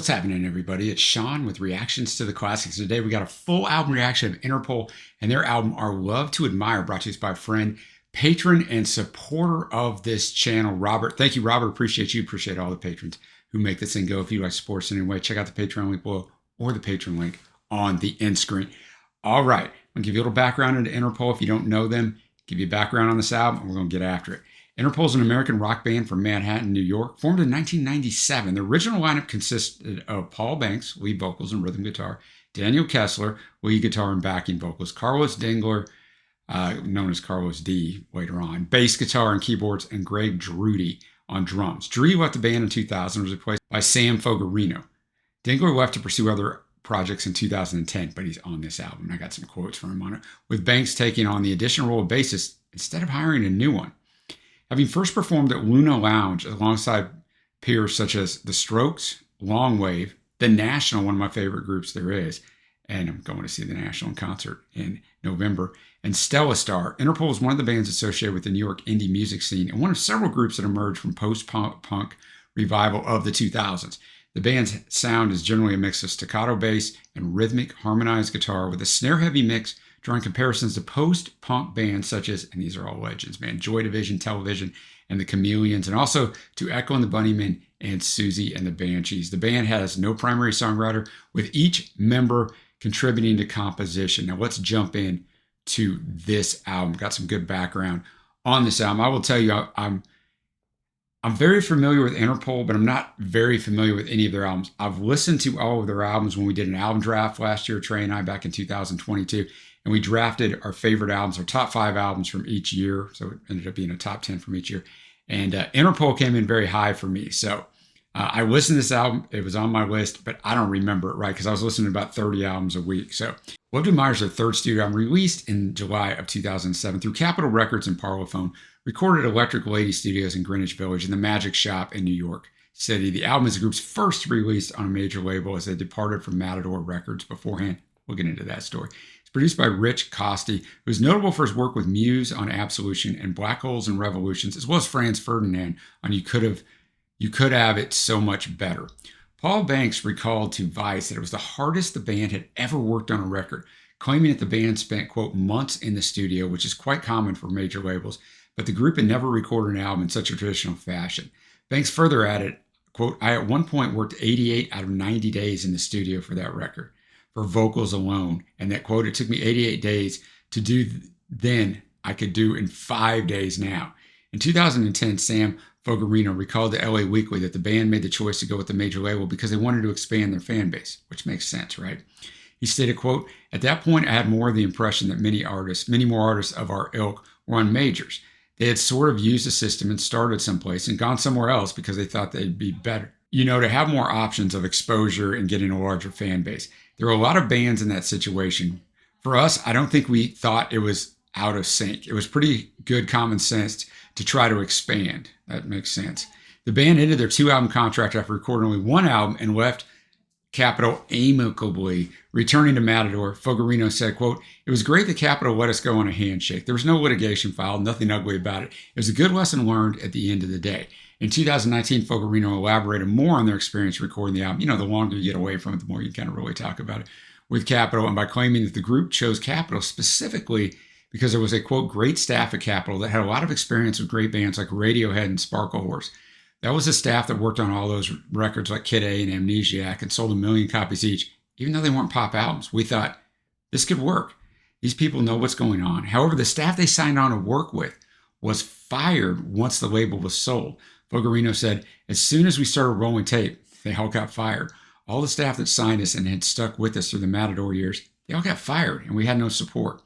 What's happening, everybody? It's Sean with Reactions to the Classics. Today we got a full album reaction of Interpol and their album Our Love to Admire, brought to us by a friend, patron, and supporter of this channel, Robert. Thank you, Robert. Appreciate you. Appreciate all the patrons who make this thing go. If you like sports in any way, check out the Patreon link below or the Patreon link on the end screen. All right, I'm going to give you a little background into Interpol if you don't know them, give you a background on this album, and we're going to get after it. Interpol is an American rock band from Manhattan, New York, formed in 1997. The original lineup consisted of Paul Banks, lead vocals and rhythm guitar, Daniel Kessler, lead guitar and backing vocals, Carlos Dingler, known as Carlos D later on, bass guitar and keyboards, and Greg Drudy on drums. Drudy left the band in 2000 and was replaced by Sam Fogarino. Dingler left to pursue other projects in 2010, but he's on this album. I got some quotes from him on it, with Banks taking on the additional role of bassist instead of hiring a new one. Having first performed at Luna Lounge alongside peers such as The Strokes, Long Wave, The National, one of my favorite groups there is, and I'm going to see The National in concert in November, and Stella Star, Interpol is one of the bands associated with the New York indie music scene and one of several groups that emerged from post-punk revival of the 2000s. The band's sound is generally a mix of staccato bass and rhythmic harmonized guitar with a snare-heavy mix, drawing comparisons to post-punk bands such as, and these are all legends, man, Joy Division, Television, and the Chameleons, and also to Echo and the Bunnymen and Susie and the Banshees. The band has no primary songwriter, with each member contributing to composition. Now let's jump in to this album. Got some good background on this album. I will tell you, I'm very familiar with Interpol, but I'm not very familiar with any of their albums. I've listened to all of their albums when we did an album draft last year, Trey and I, back in 2022. And we drafted our favorite albums, our top 5 albums from each year. So it ended up being a top 10 from each year. And Interpol came in very high for me. So I listened to this album. It was on my list, but I don't remember it, right? Because I was listening to about 30 albums a week. So Love to Admire is their third studio album, released in July of 2007 through Capitol Records and Parlophone, recorded at Electric Lady Studios in Greenwich Village and the Magic Shop in New York City. The album is the group's first release on a major label as they departed from Matador Records beforehand. We'll get into that story. Produced by Rich Costi, who is notable for his work with Muse on Absolution and Black Holes and Revolutions, as well as Franz Ferdinand on You Could Have It So Much Better. Paul Banks recalled to Vice that it was the hardest the band had ever worked on a record, claiming that the band spent, quote, months in the studio, which is quite common for major labels, but the group had never recorded an album in such a traditional fashion. Banks further added, quote, I at one point worked 88 out of 90 days in the studio for that record, for vocals alone, and that, quote, it took me 88 days to do then I could do in 5 days now. In 2010, Sam Fogarino recalled to LA Weekly that the band made the choice to go with the major label because they wanted to expand their fan base, which makes sense, right? He stated, quote, at that point, I had more of the impression that many more artists of our ilk were on majors. They had sort of used the system and started someplace and gone somewhere else because they thought they'd be better. You know, to have more options of exposure and getting a larger fan base. There were a lot of bands in that situation. For us, I don't think we thought it was out of sync. It was pretty good common sense to try to expand. That makes sense. The band ended their 2-album contract after recording only 1 album and left Capitol amicably. Returning to Matador, Fogarino said, quote, it was great that Capitol let us go on a handshake. There was no litigation filed, nothing ugly about it. It was a good lesson learned at the end of the day. In 2019, Fogarino elaborated more on their experience recording the album. You know, the longer you get away from it, the more you kind of really talk about it with Capitol, and by claiming that the group chose Capitol specifically because there was a, quote, great staff at Capitol that had a lot of experience with great bands like Radiohead and Sparkle Horse. That was the staff that worked on all those records like Kid A and Amnesiac and sold 1 million copies each, even though they weren't pop albums. We thought, this could work. These people know what's going on. However, the staff they signed on to work with was fired once the label was sold. Fogarino said, as soon as we started rolling tape, they all got fired. All the staff that signed us and had stuck with us through the Matador years, they all got fired, and we had no support.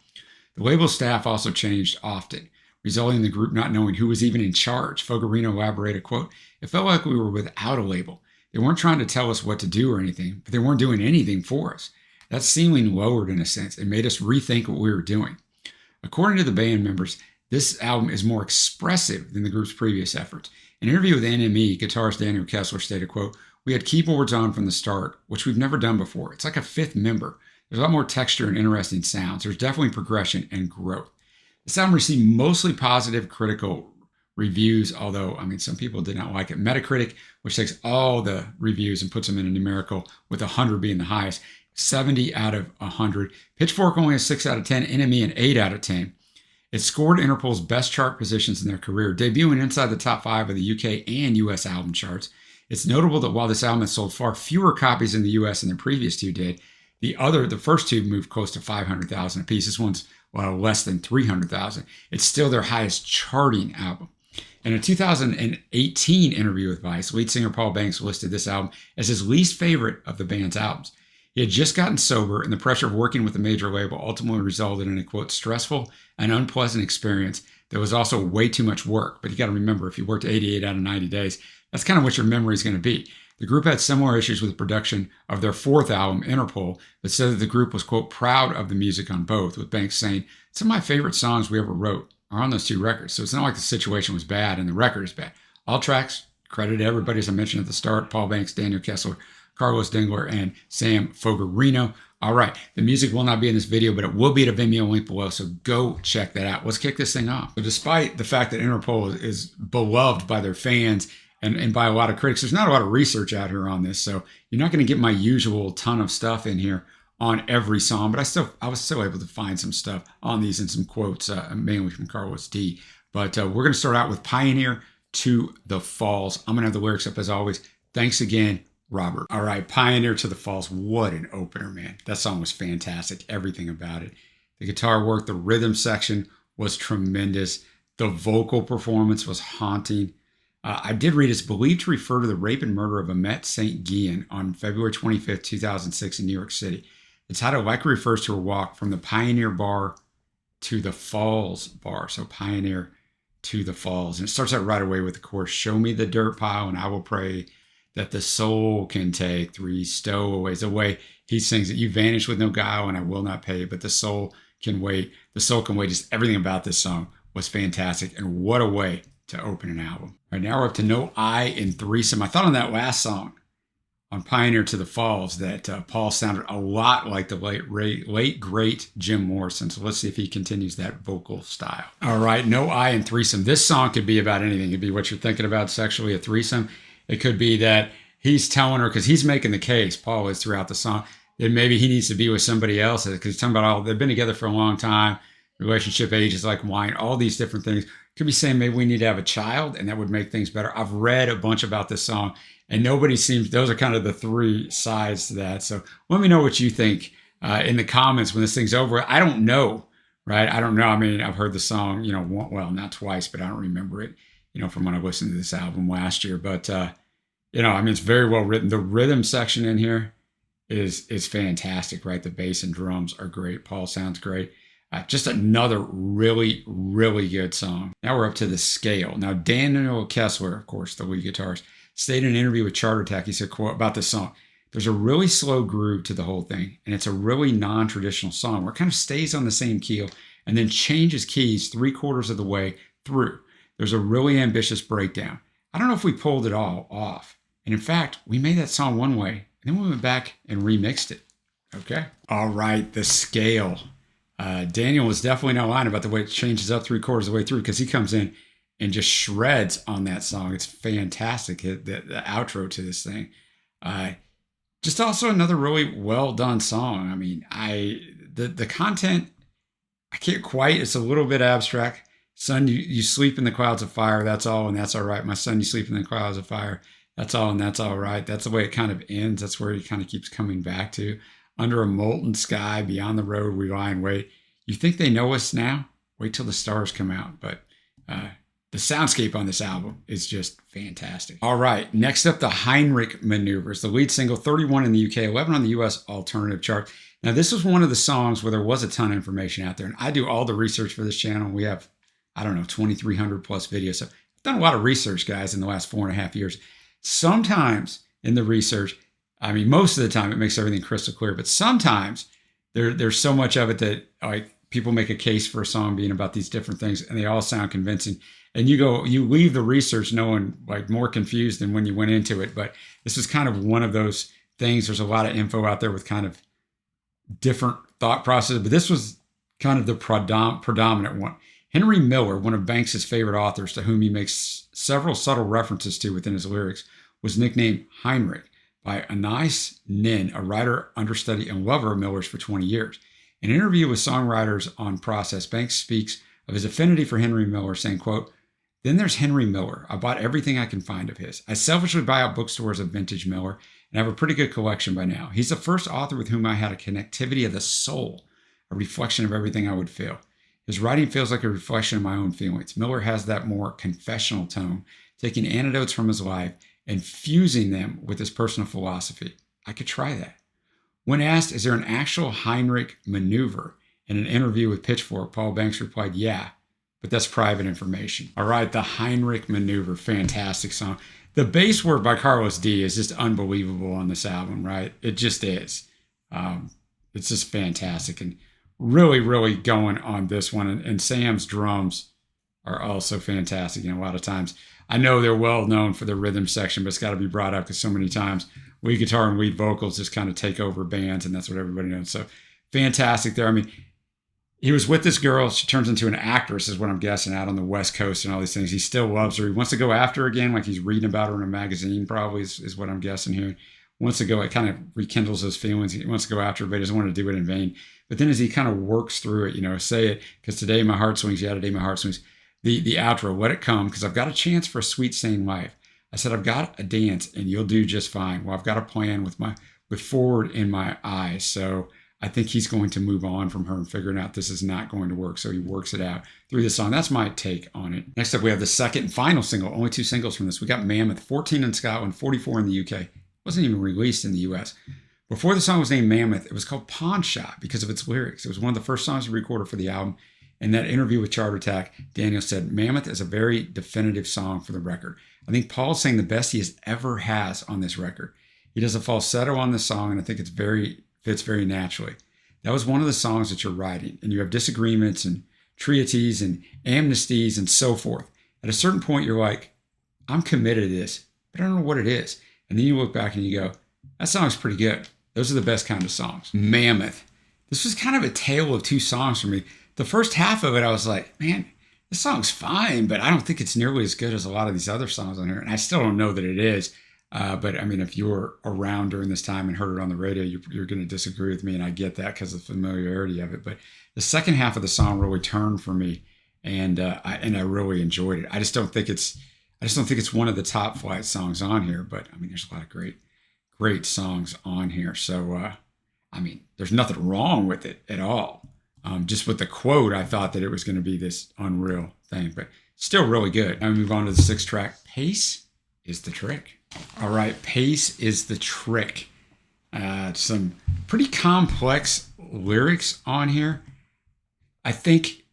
The label staff also changed often, resulting in the group not knowing who was even in charge. Fogarino elaborated, quote, it felt like we were without a label. They weren't trying to tell us what to do or anything, but they weren't doing anything for us. That ceiling lowered in a sense and made us rethink what we were doing. According to the band members, this album is more expressive than the group's previous efforts. In an interview with NME, guitarist Daniel Kessler stated, quote, we had keyboards on from the start, which we've never done before. It's like a 5th member. There's a lot more texture and interesting sounds. There's definitely progression and growth. This album received mostly positive critical reviews, although, I mean, some people did not like it. Metacritic, which takes all the reviews and puts them in a numerical, with 100 being the highest, 70 out of 100. Pitchfork only a 6 out of 10, NME an 8 out of 10. It scored Interpol's best chart positions in their career, debuting inside the top 5 of the UK and US album charts. It's notable that while this album has sold far fewer copies in the US than the previous two did, the first two moved close to 500,000 apiece. This one's less than 300,000. It's still their highest charting album. In a 2018 interview with Vice, lead singer Paul Banks listed this album as his least favorite of the band's albums. He had just gotten sober, and the pressure of working with a major label ultimately resulted in a, quote, stressful and unpleasant experience that was also way too much work. But you got to remember, if you worked 88 out of 90 days, that's kind of what your memory is going to be. The group had similar issues with the production of their fourth album, Interpol, but said that the group was, quote, proud of the music on both, with Banks saying, some of my favorite songs we ever wrote are on those two records. So it's not like the situation was bad and the record is bad. All tracks, credit to everybody, as I mentioned at the start, Paul Banks, Daniel Kessler, Carlos Dingler, and Sam Fogarino. All right, the music will not be in this video, but it will be at a Vimeo link below, so go check that out. Let's kick this thing off. So despite the fact that Interpol is beloved by their fans and by a lot of critics, there's not a lot of research out here on this, so you're not going to get my usual ton of stuff in here on every song, but I was still able to find some stuff on these and some quotes, mainly from Carlos D. But we're going to start out with Pioneer to the Falls. I'm going to have the lyrics up as always. Thanks again, Robert. All right, Pioneer to the Falls. What an opener, man. That song was fantastic. Everything about it. The guitar work, the rhythm section was tremendous. The vocal performance was haunting. I did read it's believed to refer to the rape and murder of Amet St. Guillen on February 25th, 2006 in New York City. The title likely refers to her walk from the Pioneer Bar to the Falls Bar. So Pioneer to the Falls. And it starts out right away with the chorus, show me the dirt pile and I will pray that the soul can take 3 stowaways away. He sings it, you vanish with no guile and I will not pay, but the soul can wait. The soul can wait. Just everything about this song was fantastic. And what a way to open an album. All right, now we're up to No I in Threesome. I thought on that last song, on Pioneer to the Falls, that Paul sounded a lot like the late great Jim Morrison. So let's see if he continues that vocal style. All right, No I in Threesome. This song could be about anything. It could be what you're thinking about sexually, a threesome. It could be that he's telling her, because he's making the case, Paul is, throughout the song, that maybe he needs to be with somebody else, because he's talking about they've been together for a long time, relationship age is like wine, all these different things. Could be saying maybe we need to have a child and that would make things better. I've read a bunch about this song and nobody seems, those are kind of the 3 sides to that. So let me know what you think in the comments when this thing's over. I don't know, right? I don't know. I mean, I've heard the song, well, not twice, but I don't remember it, from when I listened to this album last year. But, I mean, it's very well written. The rhythm section in here is fantastic, right? The bass and drums are great. Paul sounds great. Just another really, really good song. Now we're up to The Scale. Now, Daniel Kessler, of course, the lead guitarist, stated in an interview with Chart Attack, he said, quote, about this song, there's a really slow groove to the whole thing, and it's a really non-traditional song where it kind of stays on the same keel and then changes keys 3/4 of the way through. There's a really ambitious breakdown. I don't know if we pulled it all off. And in fact, we made that song one way, and then we went back and remixed it. Okay? All right, The Scale. Daniel was definitely not lying about the way it changes up 3/4 of the way through, because he comes in and just shreds on that song. It's fantastic, the outro to this thing. Just also another really well done song. I mean, the content, I can't quite, it's a little bit abstract. Son, you sleep in the clouds of fire, that's all, and that's all right. My son, you sleep in the clouds of fire, that's all, and that's all right. That's the way it kind of ends. That's where he kind of keeps coming back to. Under a molten sky, beyond the road, we lie and wait. You think they know us now? Wait till the stars come out. But the soundscape on this album is just fantastic. All right, next up, the Heinrich Maneuvers, the lead single, 31 in the UK, 11 on the US alternative chart. Now, this was one of the songs where there was a ton of information out there, and I do all the research for this channel. We have, 2,300 plus videos. So I've done a lot of research, guys, in the last 4.5 years. Sometimes in the research, most of the time it makes everything crystal clear, but sometimes there's so much of it that people make a case for a song being about these different things and they all sound convincing. And you leave the research knowing more confused than when you went into it. But this is kind of one of those things. There's a lot of info out there with kind of different thought processes, but this was kind of the predominant one. Henry Miller, one of Banks's favorite authors to whom he makes several subtle references to within his lyrics, was nicknamed Heinrich by Anais Nin, a writer, understudy, and lover of Miller's for 20 years. In an interview with songwriters on Process, Banks speaks of his affinity for Henry Miller, saying, quote, "Then there's Henry Miller. I bought everything I can find of his. I selfishly buy out bookstores of vintage Miller and have a pretty good collection by now. He's the first author with whom I had a connectivity of the soul, a reflection of everything I would feel. His writing feels like a reflection of my own feelings. Miller has that more confessional tone, taking anecdotes from his life and fusing them with his personal philosophy. I could try that." When asked, is there an actual Heinrich maneuver in an interview with Pitchfork, Paul Banks replied, "Yeah, but that's private information." All right, the Heinrich maneuver, fantastic song. The bass work by Carlos D is just unbelievable on this album, right? It just is. It's just fantastic and really, really going on this one. And Sam's drums are also fantastic. A lot of times, I know they're well known for the rhythm section, but it's got to be brought up because so many times lead guitar and lead vocals just kind of take over bands, and that's what everybody knows. So fantastic there. I mean, he was with this girl. She turns into an actress, is what I'm guessing, out on the West Coast and all these things. He still loves her. He wants to go after her again, like he's reading about her in a magazine, probably, is what I'm guessing here. Wants to go, it kind of rekindles those feelings. He wants to go after her, but he doesn't want to do it in vain. But then as he kind of works through it, say it, because today my heart swings, yeah, today my heart swings. The outro, let it come, because I've got a chance for a sweet, sane life. I said, I've got a dance, and you'll do just fine. Well, I've got a plan with forward in my eyes. So I think he's going to move on from her and figuring out this is not going to work. So he works it out through the song. That's my take on it. Next up, we have the second and final single, only 2 singles from this. We got Mammoth, 14 in Scotland, 44 in the UK. It wasn't even released in the US. Before the song was named Mammoth, it was called Pawn Shop because of its lyrics. It was one of the first songs we recorded for the album. In that interview with Chart Attack, Daniel said, "Mammoth is a very definitive song for the record. I think Paul's saying the best he ever has on this record. He does a falsetto on this song, and I think it fits very naturally. That was one of the songs that you're writing, and you have disagreements and treaties and amnesties and so forth. At a certain point, you're like, I'm committed to this, but I don't know what it is. And then you look back and you go, that song's pretty good. Those are the best kind of songs." Mammoth. This was kind of a tale of 2 songs for me. The first half of it, I was like, man, this song's fine, but I don't think it's nearly as good as a lot of these other songs on here. And I still don't know that it is. But I mean, if you were around during this time and heard it on the radio, you're going to disagree with me. And I get that because of the familiarity of it. But the second half of the song really turned for me. And I really enjoyed it. I just don't think it's one of the top flight songs on here. But I mean, there's a lot of great songs on here. So, I mean, there's nothing wrong with it at all. Just with the quote, I thought that it was going to be this unreal thing, but still really good. Now we move on to the 6th track. Pace is the trick. All right, Pace is the trick. Some pretty complex lyrics on here. I think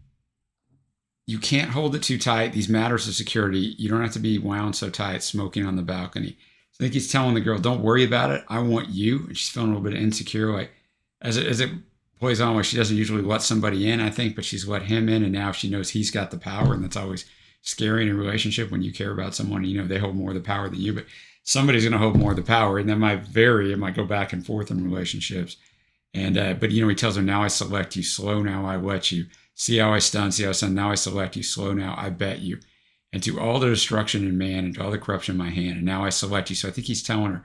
you can't hold it too tight. These matters of security. You don't have to be wound so tight, smoking on the balcony. So I think he's telling the girl, don't worry about it. I want you. And she's feeling a little bit insecure. Like as it plays on where she doesn't usually let somebody in, I think, but she's let him in, and now she knows he's got the power, and that's always scary in a relationship when you care about someone, they hold more of the power than you, but somebody's going to hold more of the power, and that might vary. It might go back and forth in relationships. And but he tells her, now I select you, slow now I let you, see how I stun, now I select you, slow now I bet you, and to all the destruction in man and to all the corruption in my hand, and now I select you. So I think he's telling her,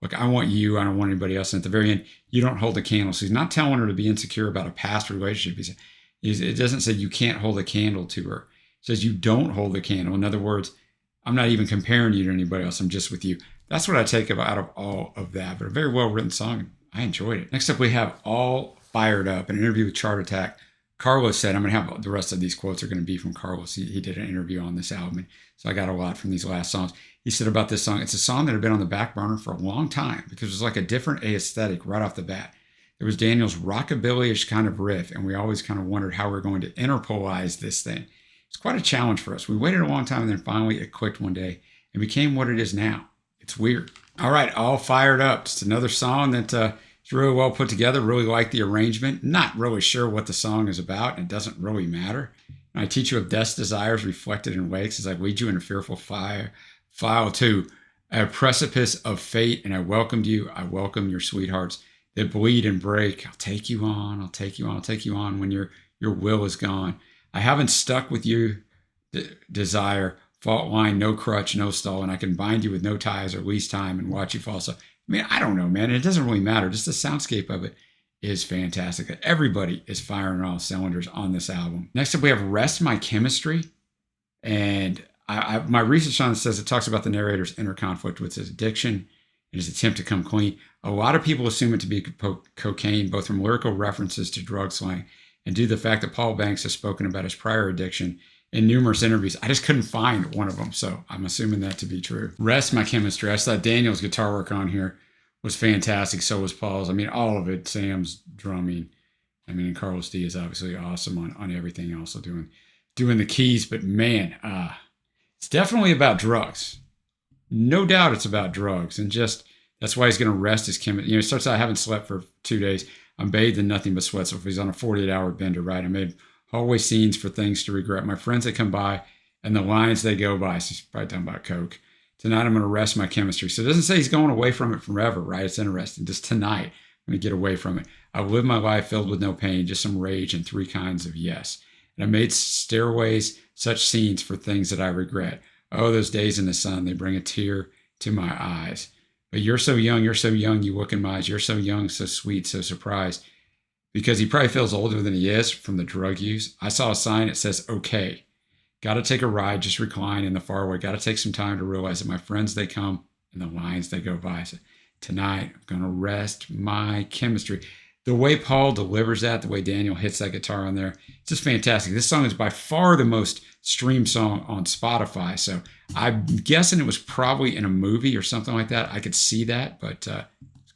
look, I want you. I don't want anybody else. And at the very end, you don't hold a candle. So he's not telling her to be insecure about a past relationship. It doesn't say you can't hold a candle to her. It says you don't hold a candle. In other words, I'm not even comparing you to anybody else. I'm just with you. That's what I take out of all of that. But a very well-written song. I enjoyed it. Next up, we have All Fired Up, an interview with Chart Attack. Carlos said, I'm going to have the rest of these quotes are going to be from Carlos. He did an interview on this album. So I got a lot from these last songs. He said about this song, it's a song that had been on the back burner for a long time because it was like a different aesthetic right off the bat. There was Daniel's rockabilly-ish kind of riff, and we always kind of wondered how we were going to Interpolize this thing. It's quite a challenge for us. We waited a long time, and then finally it clicked one day and became what it is now. It's weird. All right, All Fired Up. Just another song that is really well put together. Really like the arrangement. Not really sure what the song is about, and it doesn't really matter. And I teach you of death's desires reflected in wakes as I lead you in a fearful file to a precipice of fate, and I welcomed you. I welcome your sweethearts that bleed and break. I'll take you on. I'll take you on. I'll take you on when your will is gone. I haven't stuck with you, desire, fault line, no crutch, no stall, and I can bind you with no ties or lease time and watch you fall. So, I mean, I don't know, man. It doesn't really matter. Just the soundscape of it is fantastic. Everybody is firing all cylinders on this album. Next up, we have Rest My Chemistry. And my research on it says it talks about the narrator's inner conflict with his addiction and his attempt to come clean. A lot of people assume it to be cocaine, both from lyrical references to drug slang and due to the fact that Paul Banks has spoken about his prior addiction in numerous interviews. I just couldn't find one of them, so I'm assuming that to be true. Rest My Chemistry. I thought Daniel's guitar work on here was fantastic. So was Paul's. I mean, all of it. Sam's drumming. I mean, and Carlos D is obviously awesome on everything, also doing the keys. But man, it's definitely about drugs. No doubt it's about drugs. And just that's why he's going to rest his chemistry. He starts out, I haven't slept for 2 days. I'm bathed in nothing but sweat. So if he's on a 48-hour bender, right? I made hallway scenes for things to regret. My friends that come by and the lines they go by. So he's probably talking about coke. Tonight I'm going to rest my chemistry. So it doesn't say he's going away from it forever, right? It's interesting. Just tonight I'm going to get away from it. I live my life filled with no pain, just some rage and 3 kinds of yes. And I made stairways, such scenes for things that I regret. Oh, those days in the sun, they bring a tear to my eyes. But you're so young, you look in my eyes. You're so young, so sweet, so surprised. Because he probably feels older than he is from the drug use. I saw a sign that says, okay. Got to take a ride, just recline in the far away. Got to take some time to realize that my friends, they come and the lines they go by. So tonight, I'm going to rest my chemistry. The way Paul delivers that, the way Daniel hits that guitar on there, it's just fantastic. This song is by far the most streamed song on Spotify. So I'm guessing it was probably in a movie or something like that. I could see that, but it's a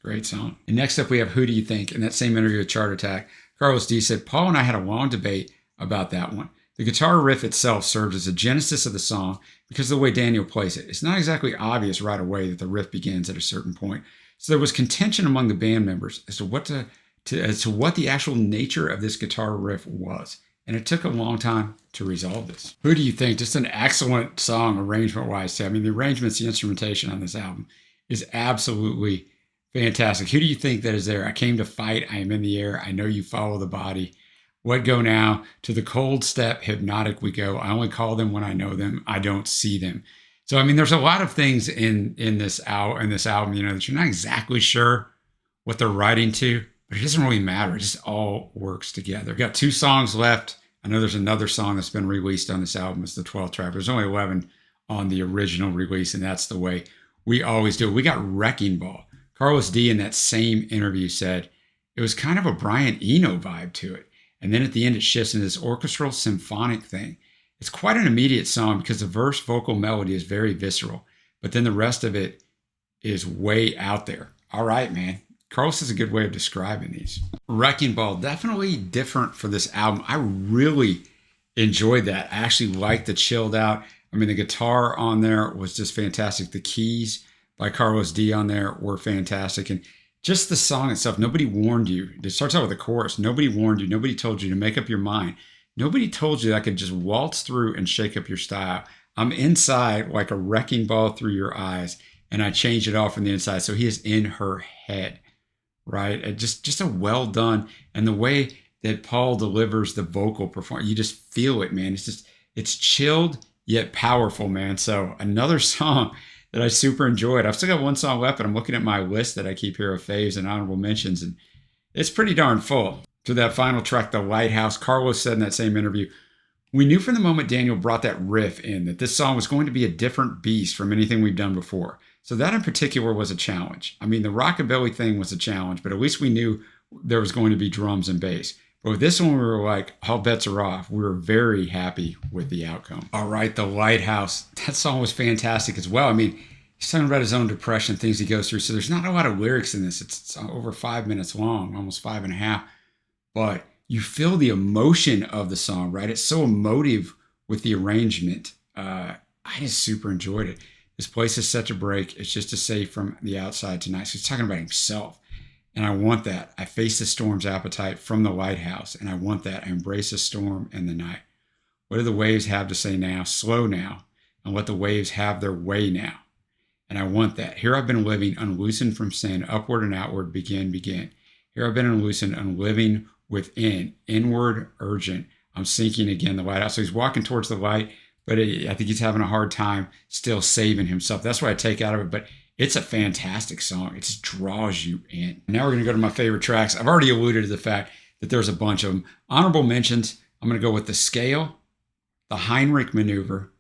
great song. And next up, we have Who Do You Think? In that same interview with Chart Attack, Carlos D said, Paul and I had a long debate about that one. The guitar riff itself serves as a genesis of the song because of the way Daniel plays it. It's not exactly obvious right away that the riff begins at a certain point. So there was contention among the band members as to what the actual nature of this guitar riff was. And it took a long time to resolve this. Who Do You Think? Just an excellent song arrangement-wise too. I mean, the arrangements, the instrumentation on this album is absolutely fantastic. Who do you think that is there? I came to fight. I am in the air. I know you follow the body. What go now? To the cold step, hypnotic we go. I only call them when I know them. I don't see them. So, I mean, there's a lot of things in this album, that you're not exactly sure what they're writing to, but it doesn't really matter. It just all works together. We've got 2 songs left. I know there's another song that's been released on this album. It's the 12th track. There's only 11 on the original release, and that's the way we always do it. We got Wrecking Ball. Carlos D in that same interview said it was kind of a Brian Eno vibe to it. And then at the end, it shifts into this orchestral symphonic thing. It's quite an immediate song because the verse vocal melody is very visceral, but then the rest of it is way out there. All right, man. Carlos is a good way of describing these. Wrecking Ball, definitely different for this album. I really enjoyed that. I actually liked the chilled out. I mean, the guitar on there was just fantastic. The keys by Carlos D on there were fantastic. And just the song itself, nobody warned you. It starts out with a chorus. Nobody warned you. Nobody told you to make up your mind. Nobody told you that I could just waltz through and shake up your style. I'm inside like a wrecking ball through your eyes, and I change it all from the inside. So he is in her head, right? And just a well done. And the way that Paul delivers the vocal performance, you just feel it, man. It's chilled yet powerful, man. So another song that I super enjoyed. I've still got 1 song left, but I'm looking at my list that I keep here of faves and honorable mentions, and it's pretty darn full. To that final track, The Lighthouse, Carlos said in that same interview, we knew from the moment Daniel brought that riff in that this song was going to be a different beast from anything we've done before. So that in particular was a challenge. I mean, the rockabilly thing was a challenge, but at least we knew there was going to be drums and bass. But with this one, we were like, all bets are off. We were very happy with the outcome. All right, The Lighthouse. That song was fantastic as well. I mean, he's talking about his own depression, things he goes through. So there's not a lot of lyrics in this. It's over 5 minutes long, almost 5.5. But you feel the emotion of the song, right? It's so emotive with the arrangement. I just super enjoyed it. This place is set to break. It's just a safe from the outside tonight. So he's talking about himself. And I want that. I face the storm's appetite from the lighthouse. And I want that. I embrace the storm and the night. What do the waves have to say now? Slow now. And let the waves have their way now. And I want that. Here I've been living, unloosened from sin, upward and outward, begin. Here I've been unloosened, living within, inward, urgent. I'm sinking again, the Lighthouse. So he's walking towards the light, but I think he's having a hard time still saving himself. That's what I take out of it. But it's a fantastic song. It just draws you in. Now we're going to go to my favorite tracks. I've already alluded to the fact that there's a bunch of them. Honorable mentions, I'm going to go with The Scale, The Heinrich Maneuver,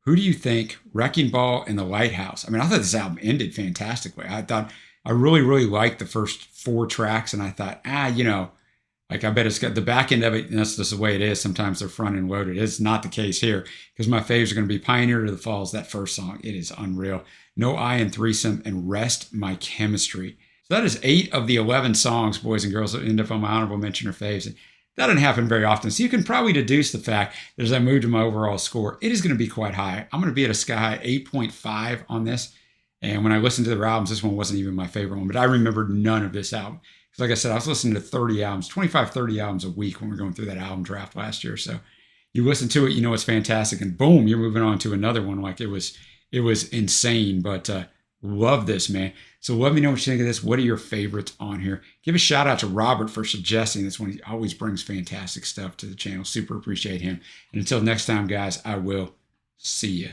Who Do You Think, Wrecking Ball, and The Lighthouse. I mean, I thought this album ended fantastically. I really, really liked the first 4 tracks, and I thought, like I bet it's got the back end of it, and that's just the way it is. Sometimes they're front end loaded. It's not the case here, because my faves are going to be Pioneer to the Falls, that first song. It is unreal. No I and Threesome, and Rest My Chemistry. So that is 8 of the 11 songs, boys and girls, that end up on my honorable mention or faves. And that doesn't happen very often. So you can probably deduce the fact that as I move to my overall score, it is going to be quite high. I'm going to be at a sky high 8.5 on this. And when I listened to their albums, this one wasn't even my favorite one, but I remembered none of this album. Because like I said, I was listening to 30 albums, 25, 30 albums a week when we were going through that album draft last year. So you listen to it, you know it's fantastic, and boom, you're moving on to another one. Like it was insane, but love this, man. So let me know what you think of this. What are your favorites on here? Give a shout out to Robert for suggesting this one. He always brings fantastic stuff to the channel. Super appreciate him. And until next time, guys, I will see you.